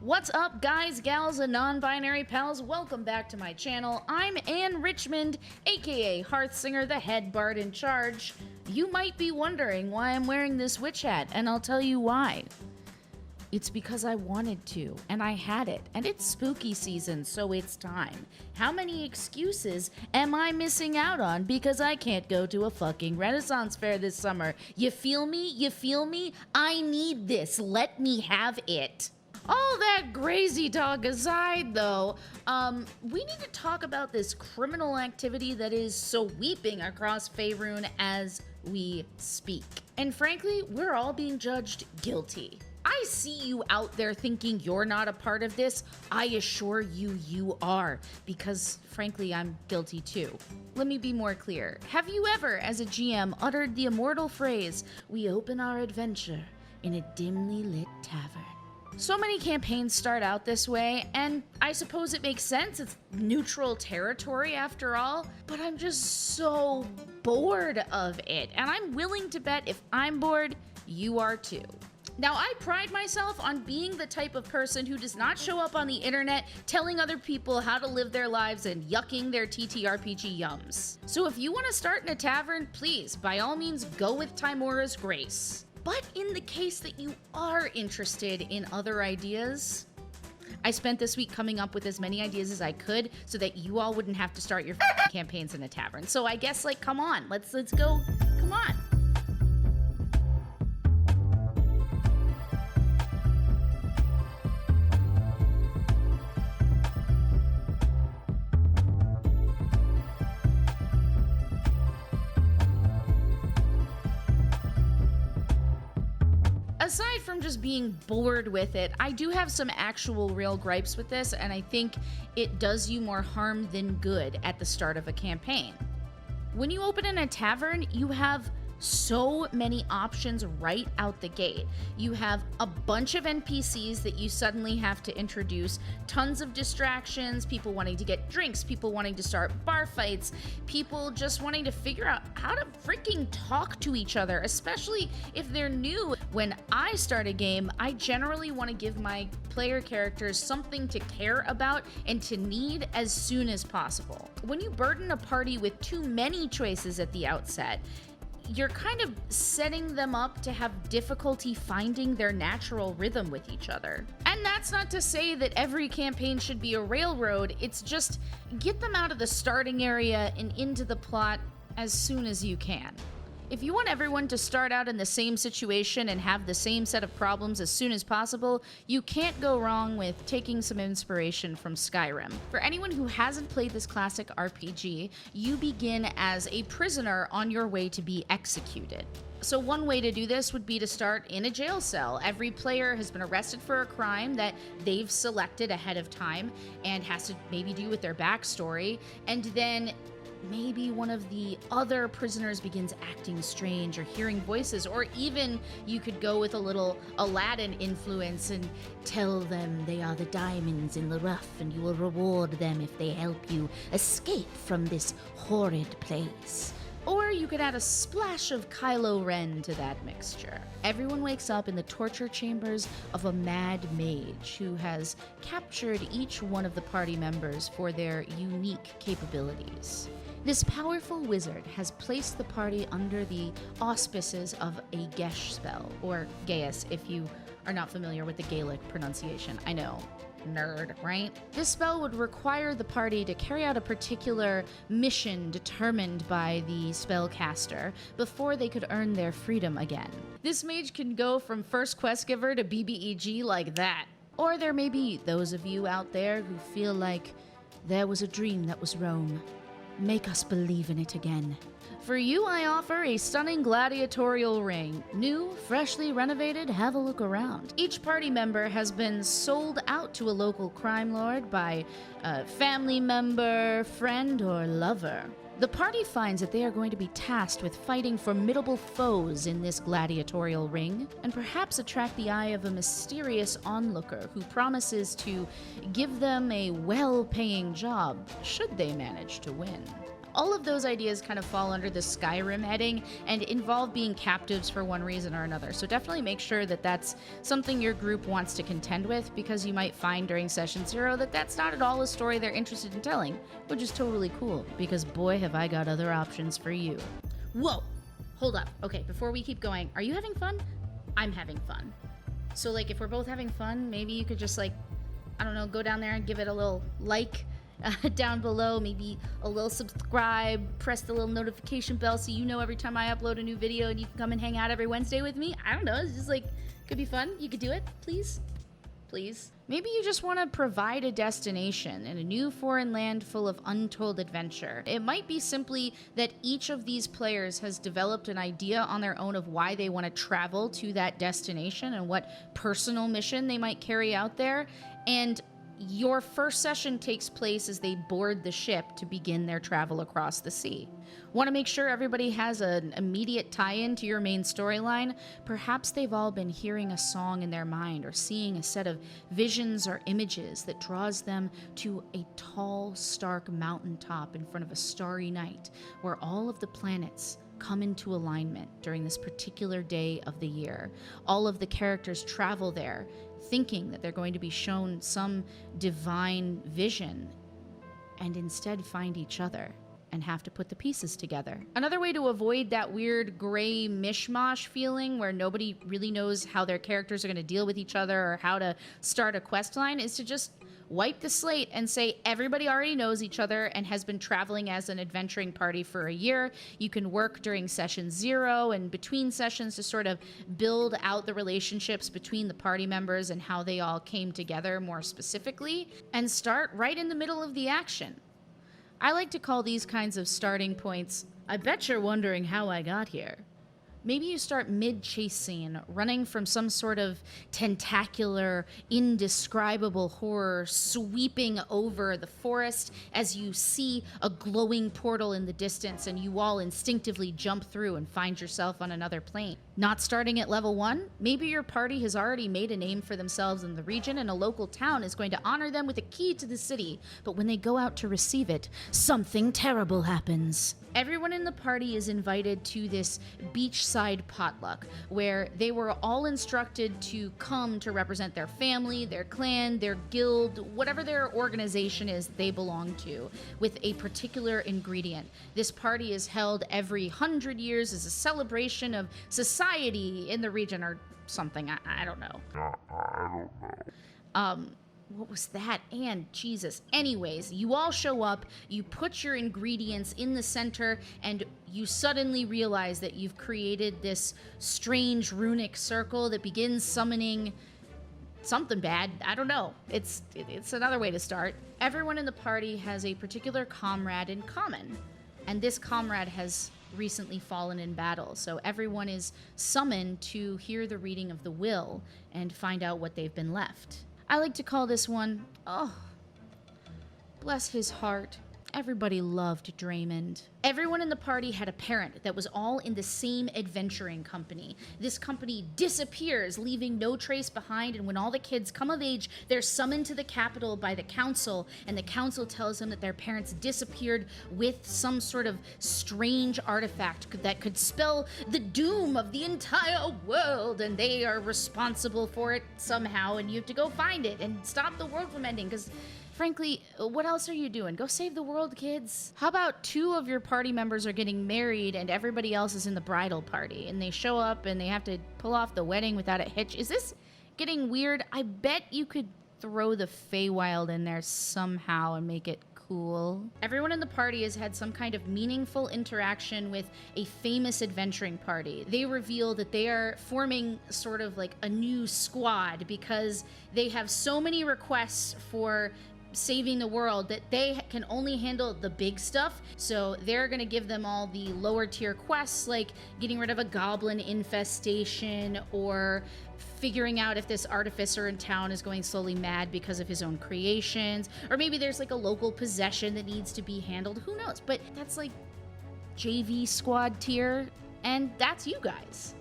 What's up, guys, gals, and non-binary pals? Welcome back to my channel. I'm Richmond, aka Hearthsinger, the head bard in charge. You might be wondering why I'm wearing this witch hat, and I'll tell you why. It's because I wanted to, and I had it, and it's spooky season, so it's time. How many excuses am I missing out on because I can't go to a fucking Renaissance fair this summer? You feel me? You feel me? I need this. Let me have it. All that crazy talk aside, though, we need to talk about this criminal activity that is sweeping across Faerun as we speak. And frankly, we're all being judged guilty. I see you out there thinking you're not a part of this. I assure you, you are, because frankly, I'm guilty too. Let me be more clear. Have you ever, as a GM, uttered the immortal phrase, "We open our adventure in a dimly lit tavern"? So many campaigns start out this way, and I suppose it makes sense. It's neutral territory after all, but I'm just so bored of it, and I'm willing to bet if I'm bored, you are too. Now, I pride myself on being the type of person who does not show up on the internet telling other people how to live their lives and yucking their TTRPG yums. So if you want to start in a tavern, please, by all means, go with Timora's Grace. But in the case that you are interested in other ideas, I spent this week coming up with as many ideas as I could so that you all wouldn't have to start your campaigns in a tavern. So I guess, like, come on, let's go, come on. Aside from just being bored with it, I do have some actual real gripes with this, and I think it does you more harm than good at the start of a campaign. When you open in a tavern, you have so many options right out the gate. You have a bunch of NPCs that you suddenly have to introduce, tons of distractions, people wanting to get drinks, people wanting to start bar fights, people just wanting to figure out how to freaking talk to each other, especially if they're new. When I start a game, I generally want to give my player characters something to care about and to need as soon as possible. When you burden a party with too many choices at the outset, you're kind of setting them up to have difficulty finding their natural rhythm with each other. And that's not to say that every campaign should be a railroad, it's just get them out of the starting area and into the plot as soon as you can. If you want everyone to start out in the same situation and have the same set of problems as soon as possible, you can't go wrong with taking some inspiration from Skyrim. For anyone who hasn't played this classic RPG, you begin as a prisoner on your way to be executed. So one way to do this would be to start in a jail cell. Every player has been arrested for a crime that they've selected ahead of time and has to maybe do with their backstory, and then maybe one of the other prisoners begins acting strange or hearing voices, or even you could go with a little Aladdin influence and tell them they are the diamonds in the rough and you will reward them if they help you escape from this horrid place. Or you could add a splash of Kylo Ren to that mixture. Everyone wakes up in the torture chambers of a mad mage who has captured each one of the party members for their unique capabilities. This powerful wizard has placed the party under the auspices of a Gesh spell, or Gaius if you are not familiar with the Gaelic pronunciation. I know, nerd, right? This spell would require the party to carry out a particular mission determined by the spellcaster before they could earn their freedom again. This mage can go from first quest giver to BBEG like that. Or there may be those of you out there who feel like there was a dream that was Rome. Make us believe in it again. For you, I offer a stunning gladiatorial ring. New, freshly renovated, have a look around. Each party member has been sold out to a local crime lord by a family member, friend, or lover. The party finds that they are going to be tasked with fighting formidable foes in this gladiatorial ring, and perhaps attract the eye of a mysterious onlooker who promises to give them a well-paying job should they manage to win. All of those ideas kind of fall under the Skyrim heading and involve being captives for one reason or another. So definitely make sure that that's something your group wants to contend with, because you might find during session 0 that that's not at all a story they're interested in telling, which is totally cool, because boy, have I got other options for you. Whoa, hold up. Okay, before we keep going, are you having fun? I'm having fun. So like, if we're both having fun, maybe you could just like, I don't know, go down there and give it a little like down below, maybe a little subscribe, press the little notification bell so you know every time I upload a new video, and you can come and hang out every Wednesday with me. I don't know, it's just like, could be fun. You could do it, please. Please. Maybe you just want to provide a destination in a new foreign land full of untold adventure. It might be simply that each of these players has developed an idea on their own of why they want to travel to that destination and what personal mission they might carry out there, and your first session takes place as they board the ship to begin their travel across the sea. Want to make sure everybody has an immediate tie-in to your main storyline? Perhaps they've all been hearing a song in their mind or seeing a set of visions or images that draws them to a tall, stark mountaintop in front of a starry night where all of the planets come into alignment during this particular day of the year. All of the characters travel there thinking that they're going to be shown some divine vision, and instead find each other and have to put the pieces together. Another way to avoid that weird gray mishmash feeling where nobody really knows how their characters are going to deal with each other or how to start a quest line is to just wipe the slate and say everybody already knows each other and has been traveling as an adventuring party for a year. You can work during session 0 and between sessions to sort of build out the relationships between the party members and how they all came together more specifically, and start right in the middle of the action. I like to call these kinds of starting points, I bet you're wondering how I got here. Maybe you start mid-chase scene, running from some sort of tentacular, indescribable horror sweeping over the forest as you see a glowing portal in the distance and you all instinctively jump through and find yourself on another plane. Not starting at level 1, maybe your party has already made a name for themselves in the region and a local town is going to honor them with a key to the city, but when they go out to receive it, something terrible happens. Everyone in the party is invited to this beachside potluck where they were all instructed to come to represent their family, their clan, their guild, whatever their organization is they belong to, with a particular ingredient. This party is held every 100 years as a celebration of society in the region or something. I don't know. What was that? And Jesus. Anyways, you all show up, you put your ingredients in the center, and you suddenly realize that you've created this strange runic circle that begins summoning something bad. I don't know. It's another way to start. Everyone in the party has a particular comrade in common, and this comrade has recently fallen in battle, so everyone is summoned to hear the reading of the will and find out what they've been left. I like to call this one, oh, bless his heart. Everybody loved Draymond. Everyone in the party had a parent that was all in the same adventuring company. This company disappears, leaving no trace behind, and when all the kids come of age, they're summoned to the capital by the council, and the council tells them that their parents disappeared with some sort of strange artifact that could spell the doom of the entire world, and they are responsible for it somehow, and you have to go find it and stop the world from ending, because frankly, what else are you doing? Go save the world, kids. How about 2 of your party members are getting married and everybody else is in the bridal party, and they show up and they have to pull off the wedding without a hitch? Is this getting weird? I bet you could throw the Feywild in there somehow and make it cool. Everyone in the party has had some kind of meaningful interaction with a famous adventuring party. They reveal that they are forming sort of like a new squad because they have so many requests for saving the world that they can only handle the big stuff, so they're gonna give them all the lower tier quests like getting rid of a goblin infestation or figuring out if this artificer in town is going slowly mad because of his own creations, or maybe there's like a local possession that needs to be handled. Who knows? But that's like JV squad tier, and that's you guys.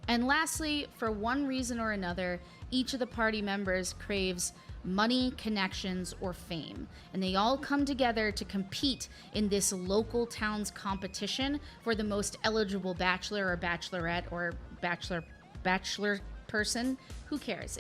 And lastly, for one reason or another, each of the party members craves money, connections, or fame. And they all come together to compete in this local town's competition for the most eligible bachelor or bachelorette or bachelor person. Who cares?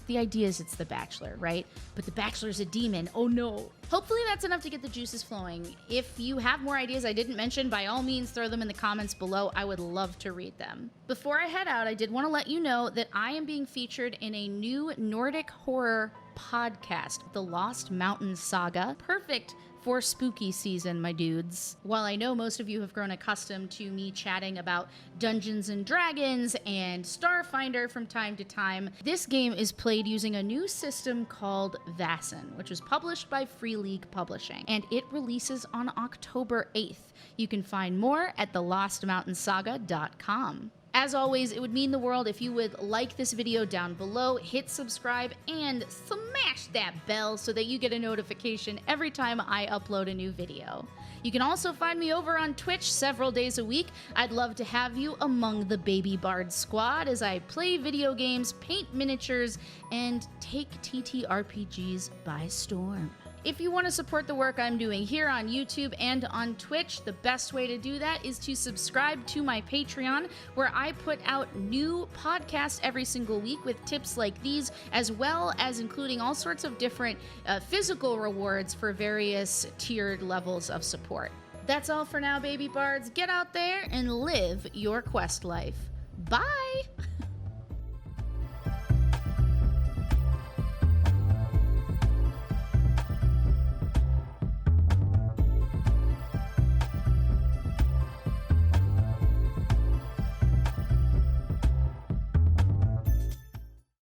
The idea is it's the Bachelor, right? But the Bachelor's a demon. Oh no. Hopefully that's enough to get the juices flowing. If you have more ideas I didn't mention, by all means throw them in the comments below. I would love to read them. Before I head out, I did want to let you know that I am being featured in a new Nordic horror podcast, The Lost Mountain Saga. Perfect for spooky season, my dudes. While I know most of you have grown accustomed to me chatting about Dungeons and Dragons and Starfinder from time to time, this game is played using a new system called Vassin, which was published by Free League Publishing, and it releases on October 8th. You can find more at thelostmountainsaga.com. As always, it would mean the world if you would like this video down below, hit subscribe, and smash that bell so that you get a notification every time I upload a new video. You can also find me over on Twitch several days a week. I'd love to have you among the Baby Bard squad as I play video games, paint miniatures, and take TTRPGs by storm. If you want to support the work I'm doing here on YouTube and on Twitch, the best way to do that is to subscribe to my Patreon, where I put out new podcasts every single week with tips like these, as well as including all sorts of different physical rewards for various tiered levels of support. That's all for now, Baby Bards. Get out there and live your quest life. Bye!